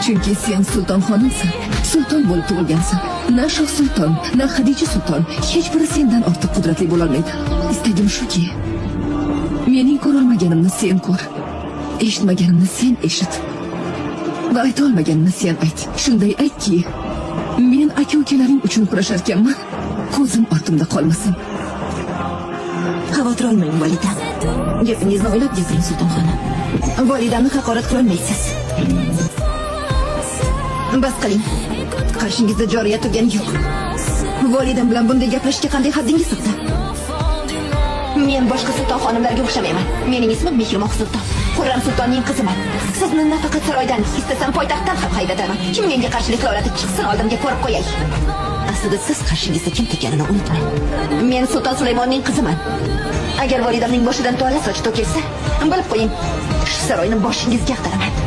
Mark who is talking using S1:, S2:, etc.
S1: Chunki sen sulton xonimsan, sulton bo'lib tug'ilgansan. Na Shoh sulton, na Xadija sulton hech biri sendan ortiq qudratli bo'la olmaydi. Istagim shuki, mening ko'rolmaganimni sen ko'r, eshitmaganimni sen eshit. Va ayta olmaganimni sen ayt. Shunday aytki, men aka-ukalaring uchun kurasharkanman, ko'zim ortimda qolmasin.
S2: Xavotir olmang, valida. Gapingizni o'ylab gapiring, sulton xonim. Validamni haqorat qilolmaysiz. Bas qiling. Qarshingizda joriya turgani yo'q. Validam bilan bunday gaplashishga qanday haddingiz sig'di? Men boshqa sulton xonimlarga o'xshamayman. Mening ismim Mehrimoh sulton. Xurram sultonning qiziman. Sizni nafaqat saroydan, istasam poytaxtdan ham haydataman. Kim menga qarshilik qila oladi, chiqsin oldimga ko'rib qo'yay. Aslida siz qarshingizda kim turganini unutmang. Men sulton Sulaymonning qiziman. Agar validamning boshidan tola soch to'kilsa, bilib qo'ying, shu saroyni boshingizga ag'daraman.